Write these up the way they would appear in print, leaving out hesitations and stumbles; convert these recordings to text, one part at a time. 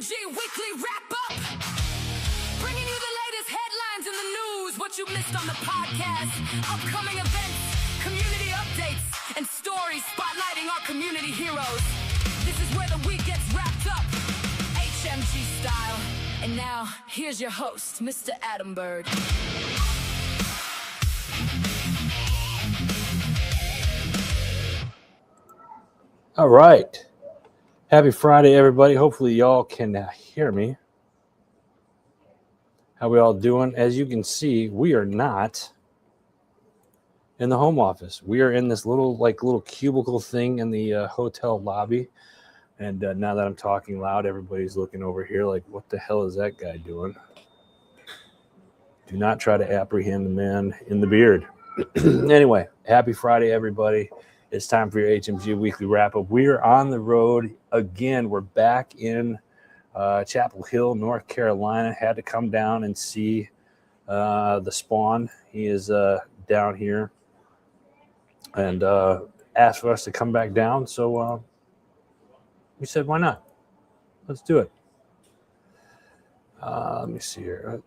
HMG Weekly Wrap Up. Bringing you the latest headlines in the news, what you missed on the podcast, upcoming events, community updates, and stories spotlighting our community heroes. This is where the week gets wrapped up, HMG style. And now, here's your host, Mr. Adam Bird. All right. Happy Friday, everybody. Hopefully y'all can hear me. How we all doing? As you can see, we are not in the home office. We are in this little cubicle thing in the hotel lobby. And now that I'm talking loud, everybody's looking over here like, what the hell is that guy doing? Do not try to apprehend the man in the beard. Anyway, happy Friday, everybody. It's time for your HMG Weekly Wrap-Up. We are on the road again. We're back in Chapel Hill, North Carolina. Had to come down and see the Spawn. He is down here and asked for us to come back down. So we said, why not? Let's do it. Let me see here.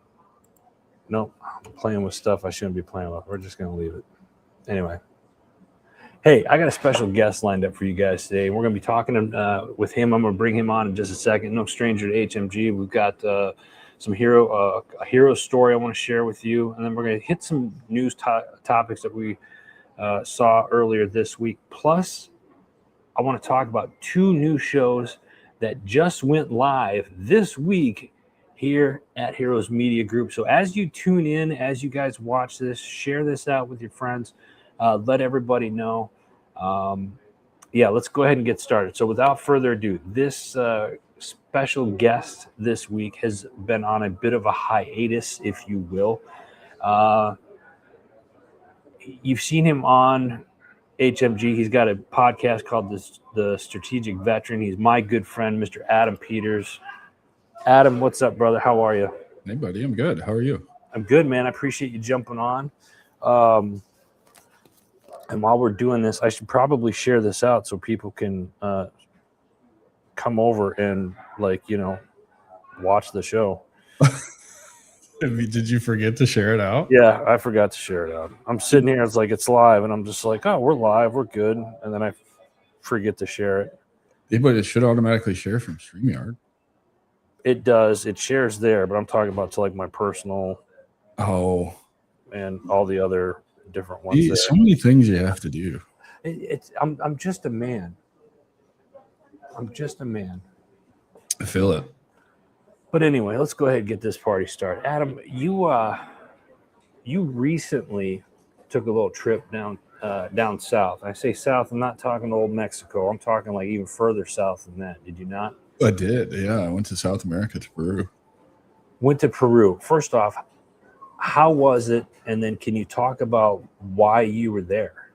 Nope, I'm playing with stuff I shouldn't be playing with. We're just going to leave it. Anyway. Hey, I got a special guest lined up for you guys today. We're going to be talking with him. I'm going to bring him on in just a second. No stranger to HMG. We've got a hero story I want to share with you. And then we're going to hit some news topics that we saw earlier this week. Plus, I want to talk about two new shows that just went live this week here at Heroes Media Group. So as you tune in, as you guys watch this, share this out with your friends. Let everybody know. Let's go ahead and get started. So without further ado, this special guest this week has been on a bit of a hiatus, if you will. You've seen him on HMG. He's got a podcast called The Strategic Veteran. He's my good friend, Mr. Adam Peters. Adam, what's up, brother? How are you? Hey, buddy. I'm good. How are you? I'm good, man. I appreciate you jumping on. And while we're doing this, I should probably share this out so people can come over and, watch the show. Did you forget to share it out? Yeah, I forgot to share it out. I'm sitting here, it's live, and I'm just like, oh, we're live, we're good. And then I forget to share it. Yeah, but it should automatically share from StreamYard. It does. It shares there, but I'm talking about to my personal. Oh. And all the other different ones. Yeah, so many things you have to do. I'm just a man. I'm just a man. I feel it. But anyway, let's go ahead and get this party started. Adam, you recently took a little trip down south. I say south, I'm not talking old Mexico. I'm talking even further south than that. Did you not? I did. Yeah, I went to South America, to Peru. Went to Peru. First off, how was it? And then can you talk about why you were there?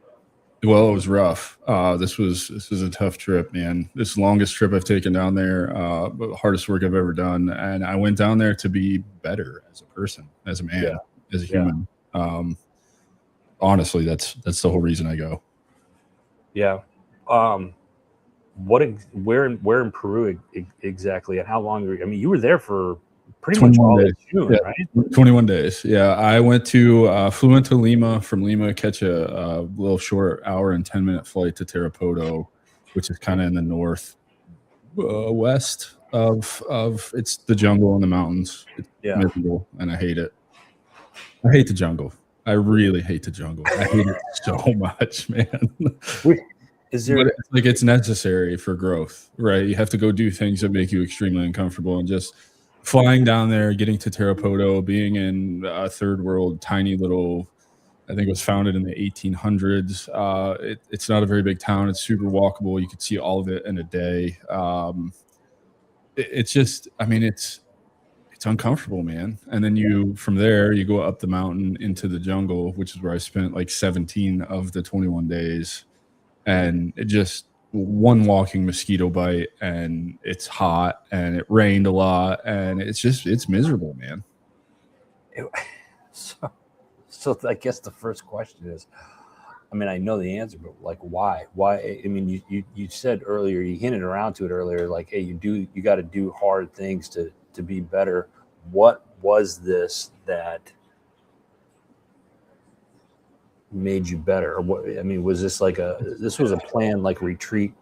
Well, it was rough. This was a tough trip, man. This is the longest trip I've taken down there, the hardest work I've ever done. And I went down there to be better as a person, as a man, as a human. Honestly, that's the whole reason I go. Yeah. Where in Peru exactly, and how long were you? I mean, you were there for pretty much all of June, right? 21 days. Yeah, I flew into Lima. From Lima, catch a little short hour and 10-minute flight to Tarapoto, which is kind of in the north west of it's the jungle and the mountains. It's miserable, and I hate it. I hate the jungle. I really hate the jungle. I hate it so much, man. But it's necessary for growth, right? You have to go do things that make you extremely uncomfortable, and just flying down there, getting to Tarapoto, being in a third world, tiny little, I think it was founded in the 1800s. It's not a very big town. It's super walkable. You could see all of it in a day. It's uncomfortable, man. And then from there, you go up the mountain into the jungle, which is where I spent 17 of the 21 days. And it just one walking mosquito bite, and it's hot, and it rained a lot, and it's miserable, man. So I guess the first question is, I mean, I know the answer, but like, why? Why? I mean, you said earlier, you hinted around to it earlier, like, hey, you got to do hard things to be better. What was this that made you better? Or what? I mean, was this like this was a planned like retreat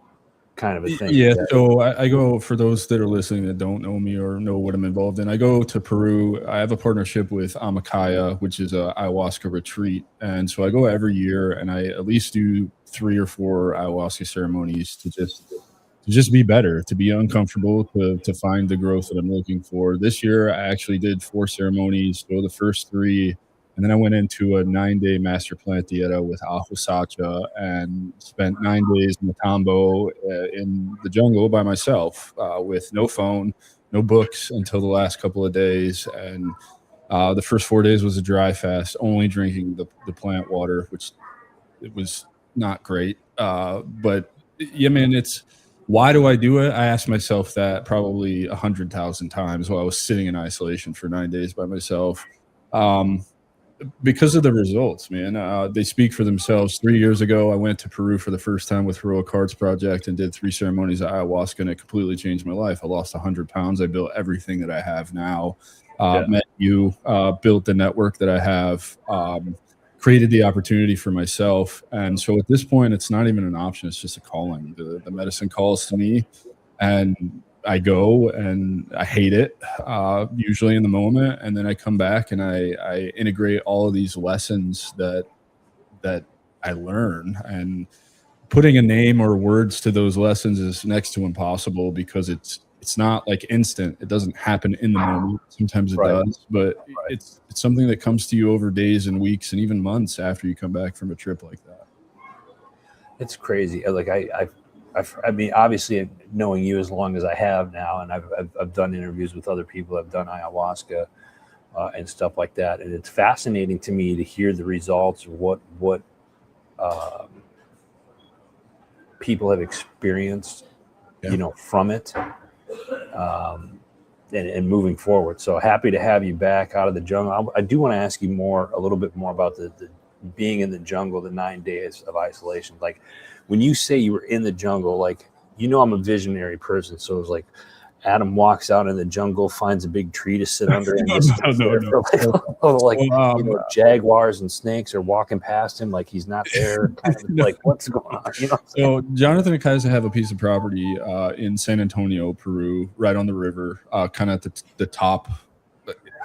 kind of a thing? Yeah, so I go, for those that are listening that don't know me or know what I'm involved in, I go to Peru. I have a partnership with Amacaya, which is a ayahuasca retreat. And so I go every year and I at least do 3 or 4 ayahuasca ceremonies to just be better, to be uncomfortable, to find the growth that I'm looking for. This year I actually did 4 ceremonies. So the first 3, and then I went into a 9-day master plant dieta with Ajo Sacha and spent 9 days in the Tambo in the jungle by myself with no phone, no books until the last couple of days. And the first 4 days was a dry fast, only drinking the plant water, which it was not great. But yeah, man, why do I do it? I asked myself that probably 100,000 times while I was sitting in isolation for 9 days by myself. Because of the results, man. They speak for themselves. 3 years ago, I went to Peru for the first time with Heroic Cards Project and did 3 ceremonies of ayahuasca, and it completely changed my life. I lost 100 pounds. I built everything that I have now. Met you, built the network that I have, created the opportunity for myself. And so at this point, it's not even an option. It's just a calling. The medicine calls to me, and I go and I hate it, usually in the moment. And then I come back and I integrate all of these lessons that I learn, and putting a name or words to those lessons is next to impossible because it's not like instant. It doesn't happen in the moment. Sometimes it does, but it's something that comes to you over days and weeks and even months after you come back from a trip like that. It's crazy. Like I mean, obviously, knowing you as long as I have now, and I've done interviews with other people, I've done ayahuasca and stuff like that, and it's fascinating to me to hear the results of what people have experienced, from it, and moving forward. So happy to have you back out of the jungle. I do want to ask you a little bit more about the being in the jungle, the 9 days of isolation. Like, when you say you were in the jungle, like, I'm a visionary person. So it was like Adam walks out in the jungle, finds a big tree to sit under, and jaguars and snakes are walking past him like he's not there. Kind of like, what's going on? So Jonathan and Kaisa have a piece of property in San Antonio, Peru, right on the river, kind of at the top.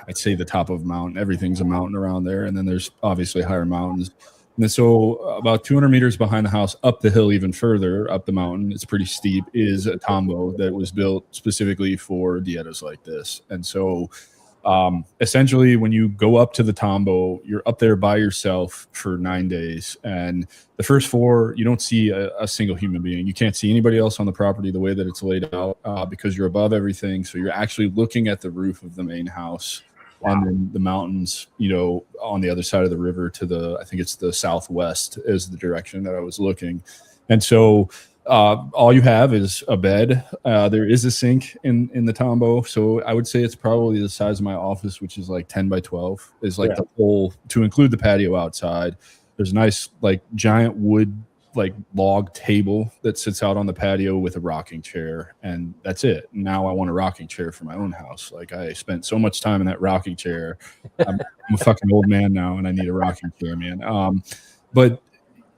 I'd say the top of a mountain. Everything's a mountain around there, and then there's obviously higher mountains. And so about 200 meters behind the house, up the hill, even further up the mountain, it's pretty steep, is a tambo that was built specifically for dietas like this. And so essentially, when you go up to the tambo, you're up there by yourself for 9 days. And the first 4, you don't see a single human being. You can't see anybody else on the property the way that it's laid out because you're above everything. So you're actually looking at the roof of the main house. And then the mountains, on the other side of the river I think it's the southwest is the direction that I was looking. And so all you have is a bed. There is a sink in the tambo. So I would say it's probably the size of my office, which is like 10 by 12 is like the whole, to include the patio outside. There's a nice, like, giant wood, like, log table that sits out on the patio with a rocking chair, and that's it. Now I want a rocking chair for my own house. Like, I spent so much time in that rocking chair. I'm a fucking old man now, and I need a rocking chair, man. But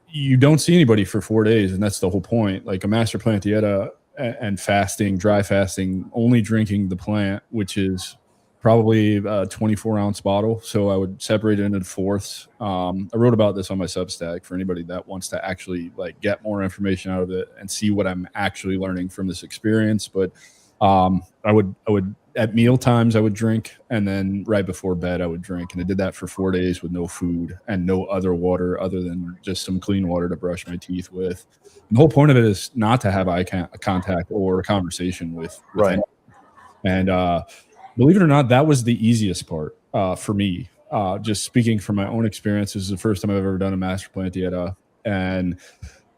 you don't see anybody for 4 days, and that's the whole point. Like, a master plant dieta and fasting, dry fasting, only drinking the plant, which is probably a 24-ounce bottle. So I would separate it into fourths. I wrote about this on my Substack for anybody that wants to actually like get more information out of it and see what I'm actually learning from this experience. But I would at meal times I would drink, and then right before bed I would drink, and I did that for 4 days with no food and no other water other than just some clean water to brush my teeth with. And the whole point of it is not to have eye contact or a conversation with anyone. And believe it or not, that was the easiest part for me. Just speaking from my own experience, this is the first time I've ever done a master plant dieta. And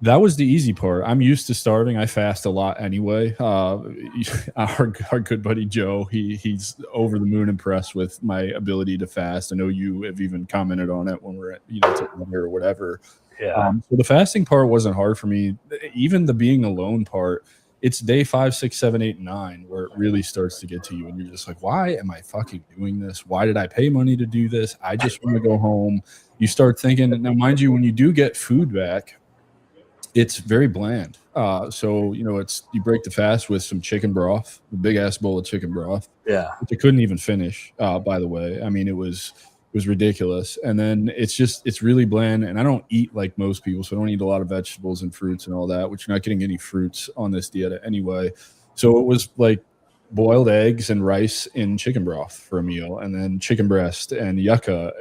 That was the easy part. I'm used to starving. I fast a lot anyway. Our good buddy Joe, he's over the moon impressed with my ability to fast. I know you have even commented on it when we're at together or whatever. Yeah. So the fasting part wasn't hard for me. Even the being alone part, it's day 5, 6, 7, 8, 9 where it really starts to get to you, and you're just like, why am I fucking doing this? Why did I pay money to do this? I just want to go home. You start thinking. Now, mind you, when you do get food back, it's very bland. So you break the fast with some chicken broth, a big ass bowl of chicken broth. Yeah. Which I couldn't even finish. By the way, I mean it was ridiculous. And then it's really bland. And I don't eat like most people, so I don't eat a lot of vegetables and fruits and all that. Which you're not getting any fruits on this diet anyway. So it was like boiled eggs and rice in chicken broth for a meal, and then chicken breast and yucca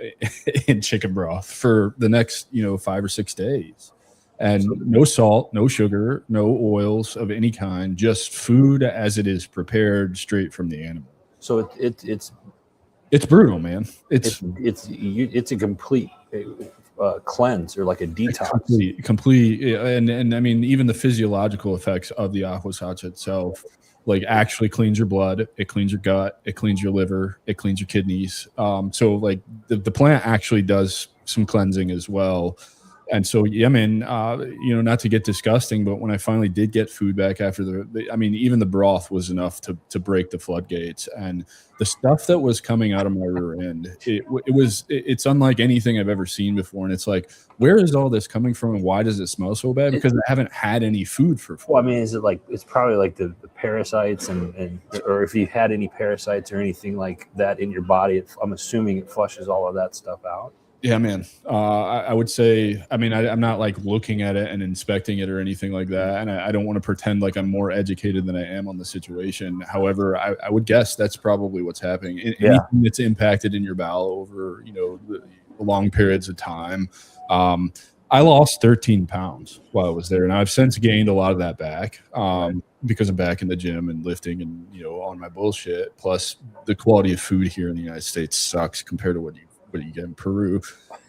in chicken broth for the next 5 or 6 days. And no salt, no sugar, no oils of any kind, just food as it is prepared straight from the animal. So it's brutal, man. It's a complete cleanse, or like a detox. Complete. And I mean, even the physiological effects of the aqua sacha itself, like, actually cleans your blood, it cleans your gut, it cleans your liver, it cleans your kidneys. So like the plant actually does some cleansing as well. And so, yeah, man, not to get disgusting, but when I finally did get food back after even the broth was enough to break the floodgates. And the stuff that was coming out of my rear end, it's unlike anything I've ever seen before. And it's like, where is all this coming from, and why does it smell so bad? Because I haven't had any food for 4 Well, I mean, is it like, it's probably like the parasites or if you had any parasites or anything like that in your body, I'm assuming it flushes all of that stuff out. Yeah, man. I would say, I mean, I'm not like looking at it and inspecting it or anything like that. And I don't want to pretend like I'm more educated than I am on the situation. However, I would guess that's probably what's happening. Anything that's impacted in your bowel over, long periods of time. I lost 13 pounds while I was there, and I've since gained a lot of that back because I'm back in the gym and lifting and, on my bullshit. Plus the quality of food here in the United States sucks compared to what you get in Peru.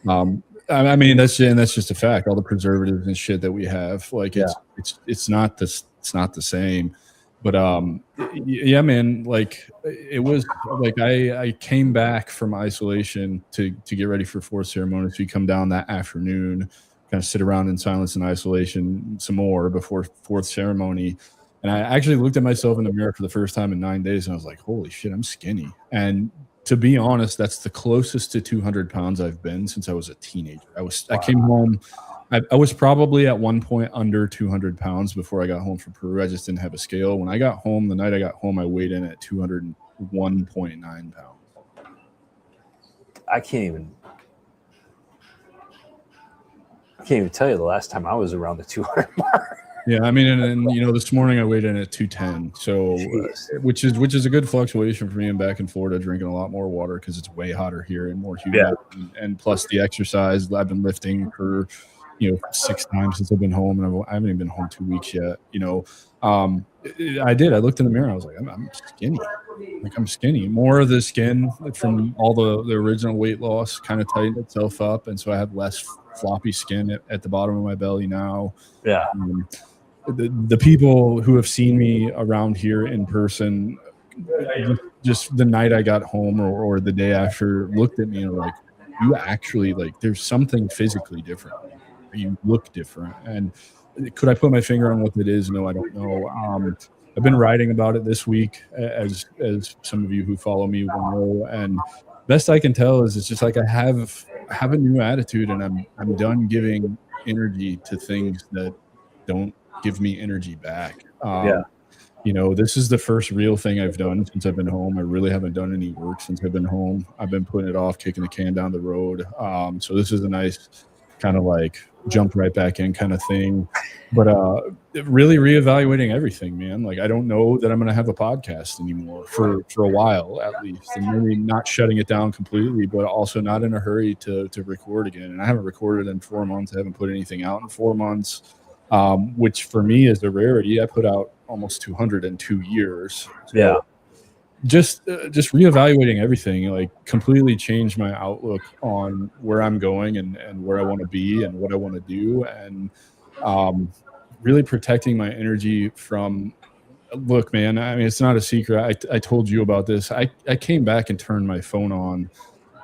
I mean, that's just a fact. All the preservatives and shit that we have, like, it's not the same. But yeah, man, like, it was like I came back from isolation to get ready for fourth ceremony. So you come down that afternoon, kind of sit around in silence and isolation some more before fourth ceremony. And I actually looked at myself in the mirror for the first time in 9 days, and I was like, holy shit, I'm skinny. And to be honest, that's the closest to 200 pounds I've been since I was a teenager. I came home. I was probably at one point under 200 pounds before I got home from Peru. I just didn't have a scale. When I got home, the night I got home, I weighed in at 201.9 pounds. I can't even tell you the last time I was around the 200 mark. Yeah, I mean, and this morning I weighed in at 210, so which is a good fluctuation for me. I'm back in Florida, drinking a lot more water because it's way hotter here and more humid. And plus the exercise. I've been lifting for 6 times since I've been home, and I haven't even been home 2 weeks yet. I looked in the mirror. I was like, I'm skinny. Like, I'm skinny. More of the skin from all the original weight loss kind of tightened itself up, and so I have less floppy skin at the bottom of my belly now. Yeah. The people who have seen me around here in person, just the night I got home or the day after, looked at me and were like, you actually, like, there's something physically different. You look different. And could I put my finger on what it is? No, I don't know. I've been writing about it this week, as some of you who follow me will know. And best I can tell is it's just like I have a new attitude, and I'm done giving energy to things that don't give me energy back. This is the first real thing I've done since I've been home. I really haven't done any work since I've been home. I've been putting it off, kicking the can down the road. So this is a nice kind of like jump right back in kind of thing. But really reevaluating everything, man. Like, I don't know that I'm going to have a podcast anymore for a while, at least. And maybe not shutting it down completely, but also not in a hurry to record again. And I haven't recorded in 4 months. I haven't put anything out in 4 months, which for me is a rarity. I put out almost 200 in 2 years. So just reevaluating everything, like, completely changed my outlook on where I'm going and where I want to be and what I want to do. And Really protecting my energy from, look, man, I mean, it's not a secret. I told you about this. I came back and turned my phone on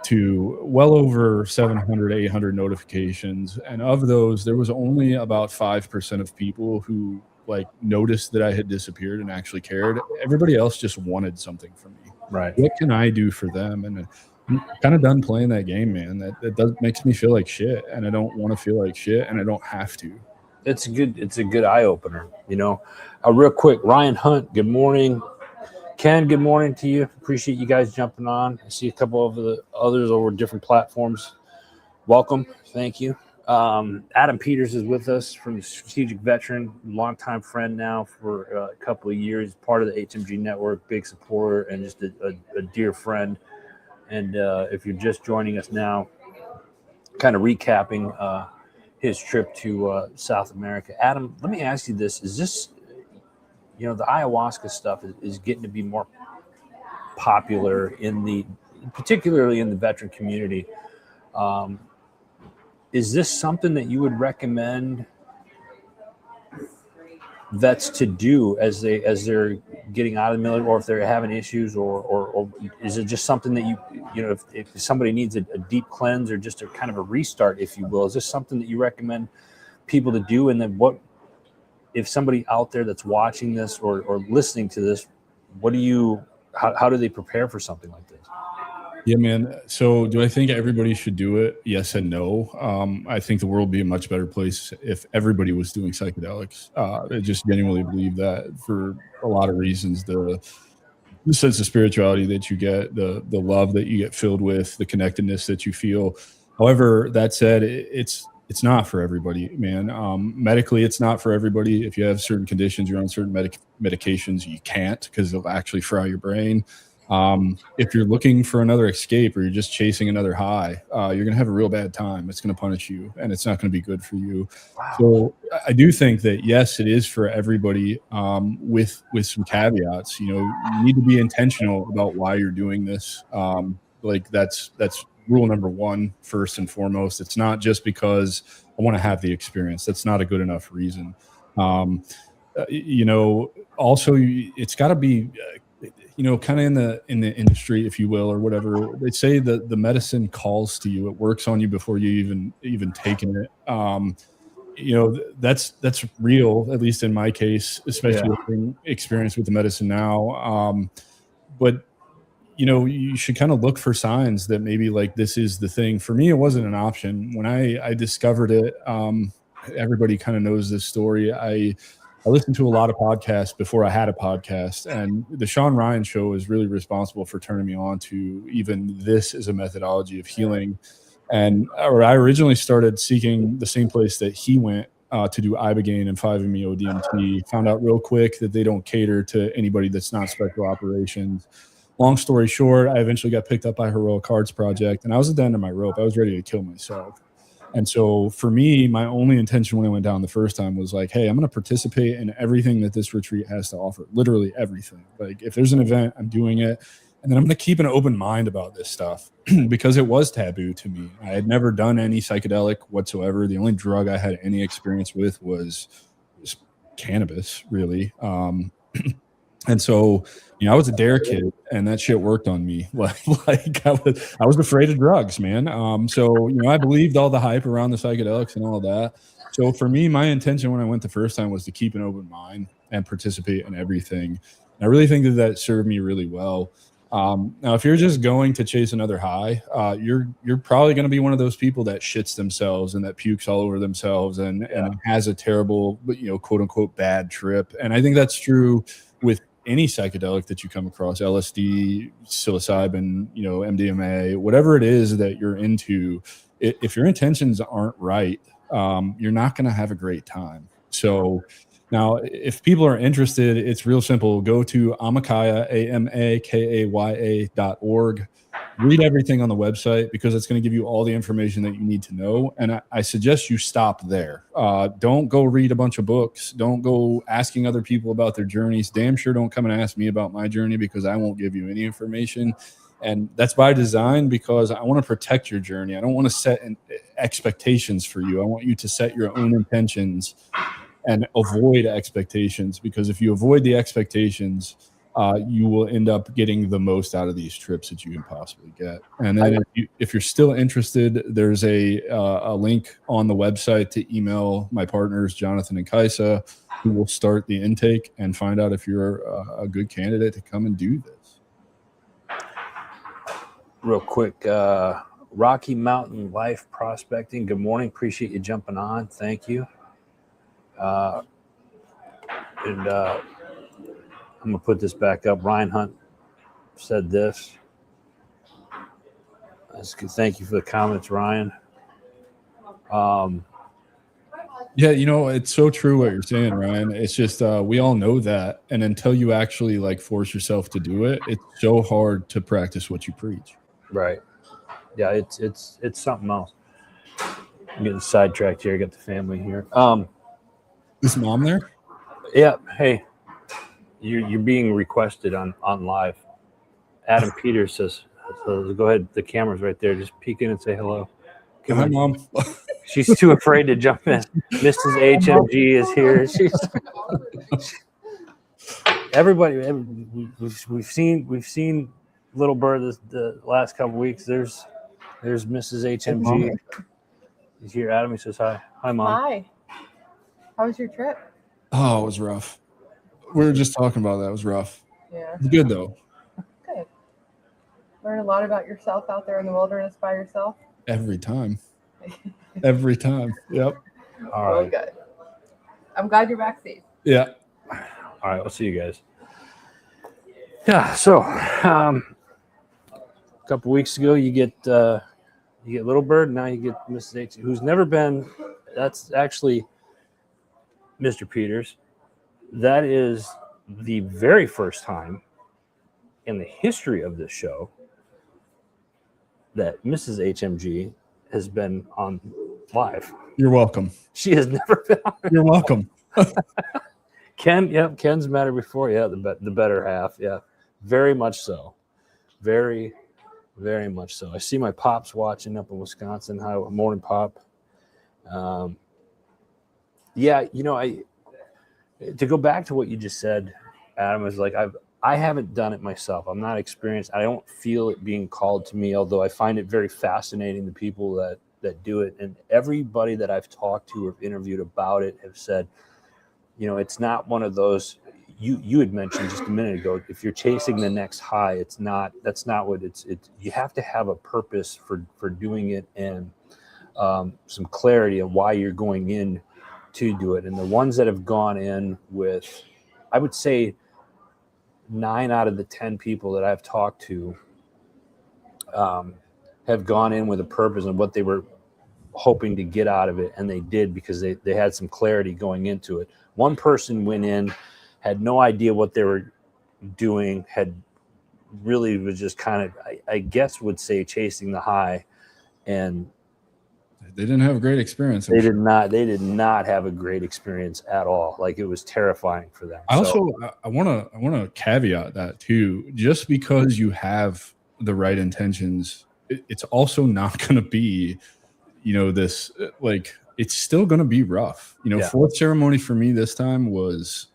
to well over 700, 800 notifications. And of those, there was only about 5% of people who like noticed that I had disappeared and actually cared. Everybody else just wanted something from me. Right. What can I do for them? And I'm kind of done playing that game, man. That makes me feel like shit, and I don't want to feel like shit, and I don't have to. It's a good eye opener, you know. Real quick, Ryan Hunt, good morning. Ken, good morning to you. Appreciate you guys jumping on. I see a couple of the others over different platforms. Welcome. Thank you. Adam Peters is with us from the Strategic Veteran, longtime friend now for a couple of years, part of the HMG network, big supporter, and just a dear friend. And if you're just joining us now, kind of recapping his trip to South America. Adam, let me ask you this. Is this, you know, the ayahuasca stuff is getting to be more popular particularly in the veteran community. Is this something that you would recommend vets to do as they're getting out of the military, or if they're having issues, or is it just something that you know, if somebody needs a deep cleanse or just a kind of a restart, if you will, is this something that you recommend people to do? And then what if somebody out there that's watching this or listening to this, how do they prepare for something like this? Yeah, man. So do I think everybody should do it? Yes and no. I think the world would be a much better place if everybody was doing psychedelics. I just genuinely believe that for a lot of reasons. The sense of spirituality that you get, the love that you get filled with, the connectedness that you feel. However, that said, it's not for everybody, man. Medically, it's not for everybody. If you have certain conditions, you're on certain medications, you can't, because they'll actually fry your brain. If you're looking for another escape, or you're just chasing another high, you're going to have a real bad time. It's going to punish you, and it's not going to be good for you. Wow. So I do think that, yes, it is for everybody, with some caveats. You know, you need to be intentional about why you're doing this. Like that's rule number one, first and foremost. It's not just because I want to have the experience. That's not a good enough reason. You know, also it's got to be, you know, kind of in the industry, if you will, or whatever. They say that the medicine calls to you. It works on you before you even taken it. You know, that's real, at least in my case, especially with experience with the medicine now. But you know, you should kind of look for signs that maybe like this is the thing. For me, it wasn't an option. When I discovered it, everybody kind of knows this story. I listened to a lot of podcasts before I had a podcast, and the Sean Ryan show is really responsible for turning me on to even this as a methodology of healing. And I originally started seeking the same place that he went to do Ibogaine and 5-MeO DMT. Found out real quick that they don't cater to anybody that's not special operations. Long story short, I eventually got picked up by Heroic Hearts Project, and I was at the end of my rope. I was ready to kill myself. And so for me, my only intention when I went down the first time was like, hey, I'm going to participate in everything that this retreat has to offer, literally everything. Like if there's an event, I'm doing it. And then I'm going to keep an open mind about this stuff because it was taboo to me. I had never done any psychedelic whatsoever. The only drug I had any experience with was cannabis, really. And so, you know, I was a dare kid, and that shit worked on me. Like I was afraid of drugs, man. So, you know, I believed all the hype around the psychedelics and all that. So for me, my intention when I went the first time was to keep an open mind and participate in everything. And I really think that served me really well. Now, if you're just going to chase another high, you're probably going to be one of those people that shits themselves and that pukes all over themselves and has a terrible, you know, quote unquote bad trip. And I think that's true with any psychedelic that you come across, LSD, psilocybin, you know, MDMA, whatever it is that you're into. If your intentions aren't right, you're not going to have a great time. So now, if people are interested, it's real simple. Go to Amakaya, AMAKAYA.org. Read everything on the website because it's going to give you all the information that you need to know. And I suggest you stop there. Don't go read a bunch of books. Don't go asking other people about their journeys. Damn sure don't come and ask me about my journey because I won't give you any information. And that's by design, because I want to protect your journey. I don't want to set expectations for you. I want you to set your own intentions and avoid expectations, because if you avoid the expectations, you will end up getting the most out of these trips that you can possibly get. And then if you're still interested, there's a link on the website to email my partners, Jonathan and Kaisa, who will start the intake and find out if you're a good candidate to come and do this. Real quick, Rocky Mountain Life Prospecting. Good morning. Appreciate you jumping on. Thank you. I'm going to put this back up. Ryan Hunt said this. Thank you for the comments, Ryan. Yeah, it's so true what you're saying, Ryan. It's just we all know that, and until you actually like force yourself to do it, it's so hard to practice what you preach. Right. Yeah, it's something else. I'm getting sidetracked here. I got the family here. Is mom there? Yeah. Hey, you're being requested on live. Adam Peters says, so go ahead. The camera's right there. Just peek in and say hello. Come Hi, on. Mom. She's too afraid to jump in. Mrs. HMG is here. Everybody. We've seen Little Bird the last couple weeks. There's Mrs. HMG. He's here. Adam, he says hi. Hi, Mom. Hi. How was your trip? Oh, it was rough. We were just talking about that. It was rough. Yeah. It's good though. Good. Learn a lot about yourself out there in the wilderness by yourself. Every time. Every time. Yep. All right. Good. I'm glad you're back safe. Yeah. All right. I'll see you guys. Yeah. So, a couple weeks ago, you get Little Bird. Now you get Mrs. H, who's never been. That's actually Mr. Peters. That is the very first time in the history of this show that Mrs. HMG has been on live. You're welcome. She has never been on. You're welcome. Ken, yep, Ken's met her before. Yeah, the better half. Yeah, very much so. Very, very much so. I see my pops watching up in Wisconsin. Hi, morning, Pop. Yeah, to go back to what you just said, Adam, is like I haven't done it myself. I'm not experienced. I don't feel it being called to me, although I find it very fascinating, the people that do it. And everybody that I've talked to or interviewed about it have said, it's not one of those you had mentioned just a minute ago. If you're chasing the next high, that's not what it's. You have to have a purpose for doing it, and some clarity on why you're going in to do it. And the ones that have gone in with, I would say 9 out of the 10 people that I've talked to have gone in with a purpose and what they were hoping to get out of it, and they did, because they had some clarity going into it. One person went in, had no idea what they were doing, was just kind of, I guess would say, chasing the high, and they didn't have a great experience. They did not have a great experience at all. Like, it was terrifying for them. I want to caveat that too. Just because you have the right intentions, it's also not going to be, this, like, it's still going to be rough. Fourth ceremony for me this time was,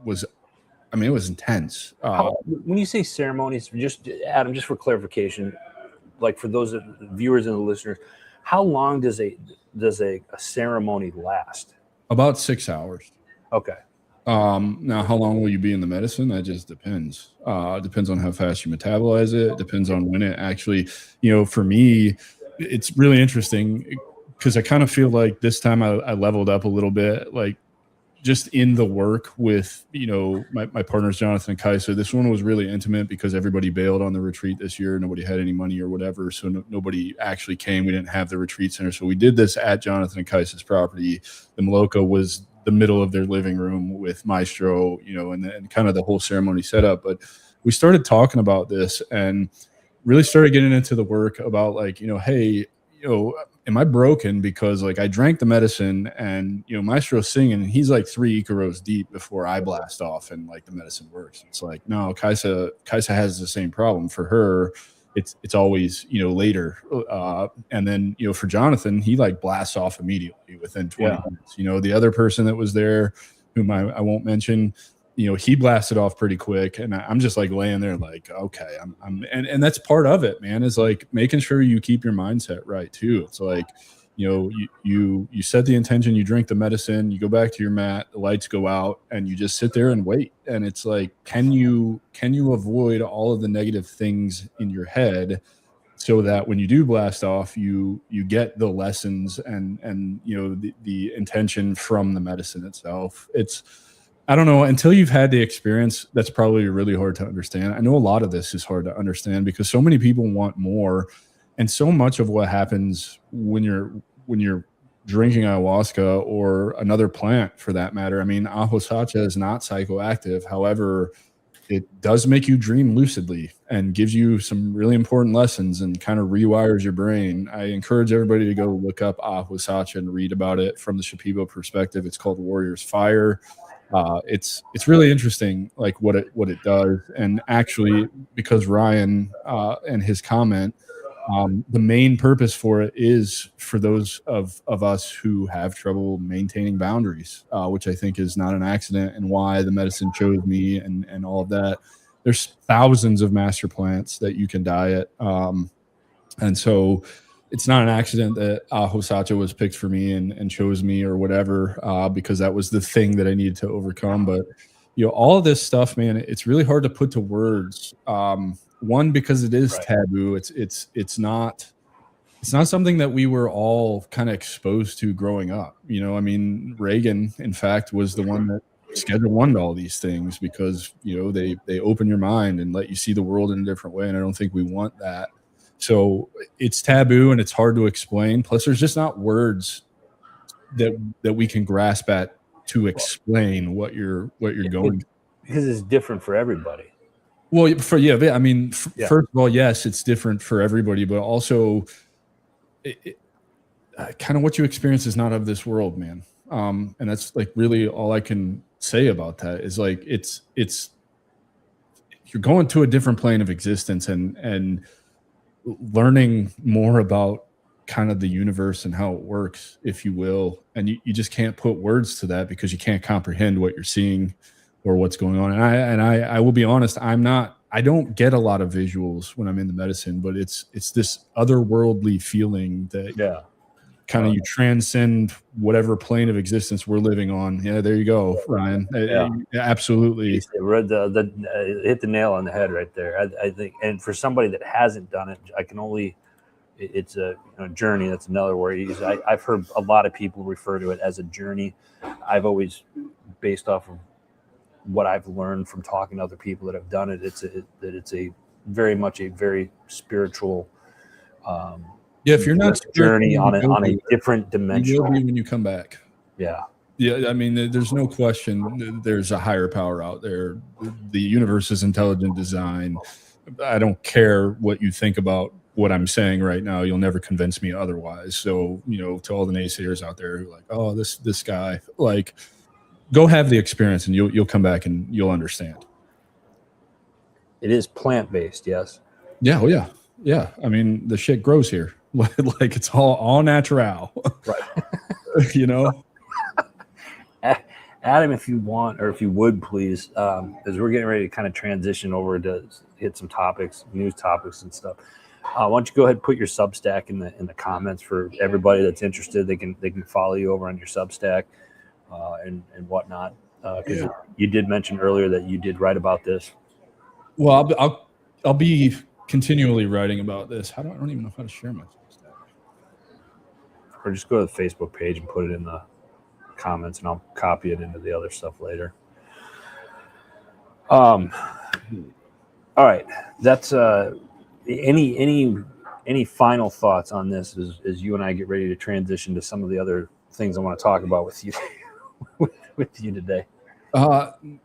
I mean, it was intense. When you say ceremonies, just Adam, just for clarification, like for those viewers and the listeners, how long does a ceremony last? About 6 hours. Okay. Now, how long will you be in the medicine? That just depends. Depends on how fast you metabolize it. Depends on when it actually, for me, it's really interesting because I kind of feel like this time I leveled up a little bit, like just in the work with, my partners, Jonathan and Kaisa. This one was really intimate because everybody bailed on the retreat this year. Nobody had any money or whatever. So nobody actually came. We didn't have the retreat center. So we did this at Jonathan and Kaisa's property. The Maloka was the middle of their living room with Maestro, and kind of the whole ceremony setup. But we started talking about this and really started getting into the work about like, hey, am I broken because like I drank the medicine and, Maestro's singing and he's like 3 Icaros deep before I blast off and like the medicine works. It's like, no, Kaisa has the same problem for her. it's always, later. And then, for Jonathan, he like blasts off immediately within 20 minutes. The other person that was there, whom I won't mention, he blasted off pretty quick, and I'm just like laying there like, okay, and that's part of it, man, is like making sure you keep your mindset right too. It's like, you set the intention, you drink the medicine, you go back to your mat, the lights go out, and you just sit there and wait. And it's like, can you avoid all of the negative things in your head so that when you do blast off, you get the lessons and the intention from the medicine itself. I don't know, until you've had the experience, that's probably really hard to understand. I know a lot of this is hard to understand because so many people want more, and so much of what happens when you're drinking ayahuasca or another plant for that matter. I mean, ajo sacha is not psychoactive. However, it does make you dream lucidly and gives you some really important lessons and kind of rewires your brain. I encourage everybody to go look up ajo sacha and read about it from the Shipibo perspective. It's called Warrior's Fire. It's really interesting, like what it does. And actually, because Ryan and his comment, the main purpose for it is for those of us who have trouble maintaining boundaries, which I think is not an accident, and why the medicine chose me and all of that. There's thousands of master plants that you can diet. And so it's not an accident that ajo sacha was picked for me and chose me or whatever, because that was the thing that I needed to overcome. But, all of this stuff, man, it's really hard to put to words. One, because it is taboo. It's not something that we were all kind of exposed to growing up. I mean, Reagan, in fact, was the one that Schedule 1'd all these things because, they open your mind and let you see the world in a different way. And I don't think we want that. So it's taboo and it's hard to explain. Plus, there's just not words that we can grasp at to explain what you're going through. Because it's different for everybody. Well, first of all, yes, it's different for everybody, but also kind of what you experience is not of this world, man. And that's like really all I can say about that is like, it's you're going to a different plane of existence and learning more about kind of the universe and how it works, if you will. And you just can't put words to that because you can't comprehend what you're seeing or what's going on. And I will be honest, I don't get a lot of visuals when I'm in the medicine, but it's this otherworldly feeling that kind of you transcend whatever plane of existence we're living on. Yeah, there you go, Ryan. Absolutely. Hit the nail on the head right there. I think, and for somebody that hasn't done it, it's a journey. That's another word. I've heard a lot of people refer to it as a journey. I've always, based off of what I've learned from talking to other people that have done it, it's a very much a very spiritual. If you're not journey on a different dimension, you will be when you come back. Yeah. I mean, there's no question. There's a higher power out there. The universe is intelligent design. I don't care what you think about what I'm saying right now. You'll never convince me otherwise. So, to all the naysayers out there who are like, oh, this guy, like, go have the experience and you'll come back and you'll understand. It is plant-based, yes. Yeah. Oh yeah. Yeah. I mean, the shit grows here. Like it's all natural. Right. Adam, if you want, or if you would please, as we're getting ready to kind of transition over to hit some topics, news topics and stuff. Why don't you go ahead and put your Substack in the comments for everybody that's interested. They can follow you over on your Substack and whatnot. Because you did mention earlier that you did write about this. Well, I'll be continually writing about this. I don't even know how to share my Substack. Or just go to the Facebook page and put it in the comments, and I'll copy it into the other stuff later. All right, that's any final thoughts on this as you and I get ready to transition to some of the other things I want to talk about with you with you today.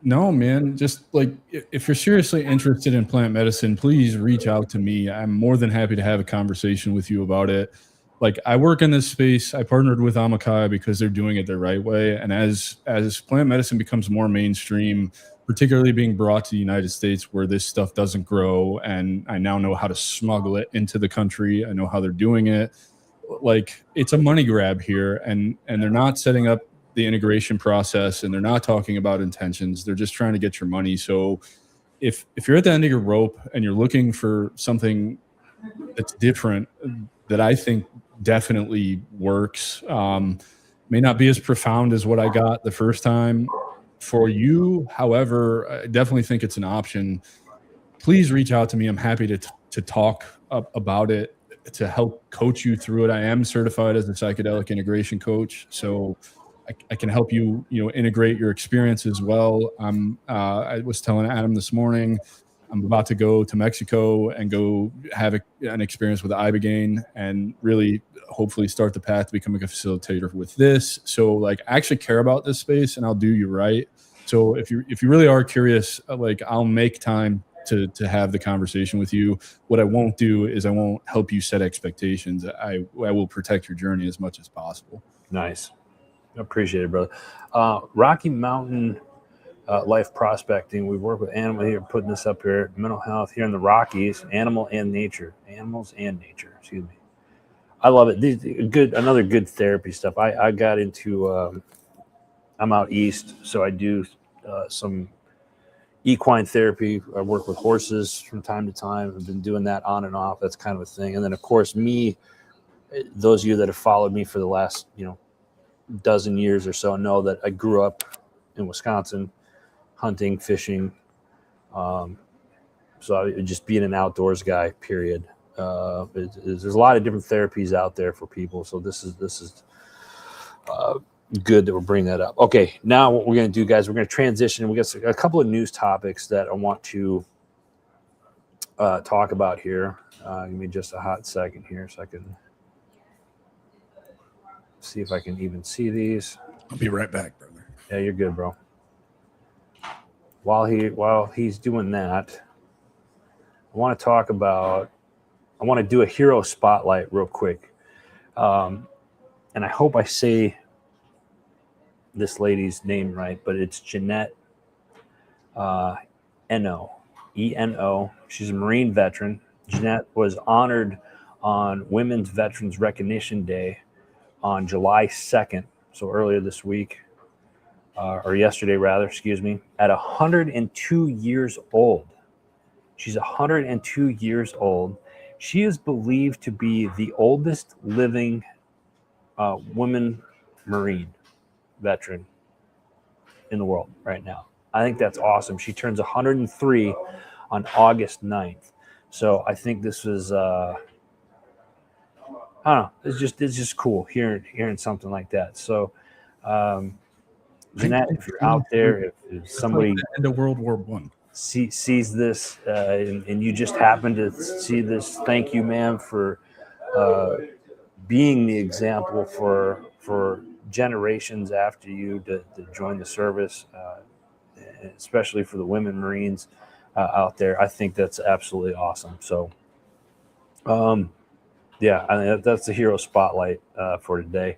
No, man. Just like if you're seriously interested in plant medicine, please reach out to me. I'm more than happy to have a conversation with you about it. Like I work in this space. I partnered with Amakai because they're doing it the right way. And as plant medicine becomes more mainstream, particularly being brought to the United States where this stuff doesn't grow. And I now know how to smuggle it into the country. I know how they're doing it. Like, it's a money grab here, and they're not setting up the integration process, and they're not talking about intentions. They're just trying to get your money. So if you're at the end of your rope and you're looking for something that's different, that I think definitely works, may not be as profound as what I got the first time for you. However, I definitely think it's an option. Please reach out to me. I'm happy to talk about it, to help coach you through it. I am certified as a psychedelic integration coach, so I can help you, integrate your experience as well. I was telling Adam this morning, I'm about to go to Mexico and go have an experience with Ibogaine and really hopefully start the path to becoming a facilitator with this. So like, I actually care about this space, and I'll do you right. So if you really are curious, like, I'll make time to have the conversation with you. What I won't do is I won't help you set expectations. I will protect your journey as much as possible. Nice. Appreciate it, brother. Rocky Mountain Life Prospecting. We work with animal here, putting this up here, mental health here in the Rockies, animals and nature, excuse me. I love it. Another good therapy stuff. I got into, I'm out east, so I do some equine therapy. I work with horses from time to time. I've been doing that on and off. That's kind of a thing. And then, of course, those of you that have followed me for the last, dozen years or so know that I grew up in Wisconsin, hunting, fishing. So I just being an outdoors guy, period. There's a lot of different therapies out there for people. So this is good that we're bringing that up. Okay, now what we're going to do, guys, we're going to transition. We got a couple of news topics that I want to talk about here. Give me just a hot second here so I can see if I can even see these. I'll be right back, brother. Yeah, you're good, bro. While he's doing that, I want to do a hero spotlight real quick. And I hope I say this lady's name right, but it's Jeanette Eno. E-N-O. She's a Marine veteran. Jeanette was honored on Women's Veterans Recognition Day on July 2nd, so earlier this week, or yesterday rather, excuse me, at 102 years old. She's 102 years old. She is believed to be the oldest living woman Marine veteran in the world right now. I think that's awesome. She turns 103 on August 9th. So I think this is I don't know. It's just cool hearing something like that. So Jeanette, if you're out there, if somebody in the World War I sees this and you just happen to see this, thank you, ma'am, for being the example for generations after you to join the service, especially for the women Marines out there. I think that's absolutely awesome. So, yeah, I mean, that's the hero spotlight for today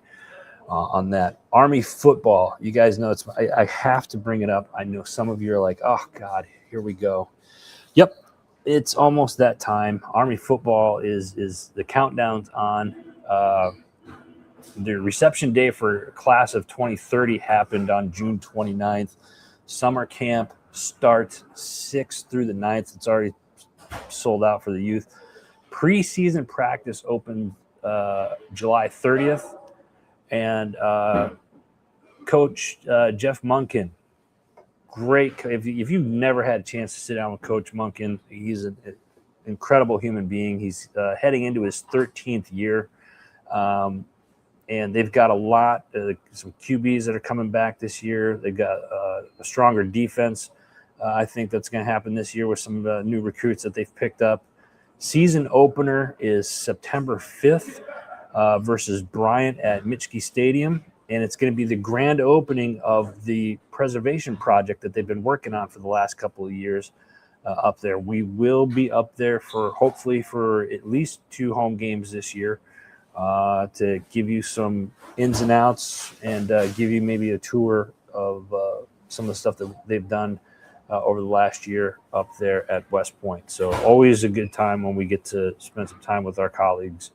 on that. Army football, you guys know I have to bring it up. I know some of you are like, oh, God, here we go. Yep, it's almost that time. Army football is the countdown's on. The reception day for class of 2030 happened on June 29th. Summer camp starts 6th through the 9th. It's already sold out for the youth. Preseason practice opened July 30th. And Coach Jeff Munkin, great. If you've never had a chance to sit down with Coach Munkin, he's an incredible human being. He's heading into his 13th year. And they've got a lot, some QBs that are coming back this year. They've got a stronger defense. I think that's going to happen this year with some new recruits that they've picked up. Season opener is September 5th versus Bryant at Mitchkey Stadium. And it's going to be the grand opening of the preservation project that they've been working on for the last couple of years up there. We will be up there hopefully for at least 2 home games this year. To give you some ins and outs and give you maybe a tour of some of the stuff that they've done over the last year up there at West Point. So always a good time when we get to spend some time with our colleagues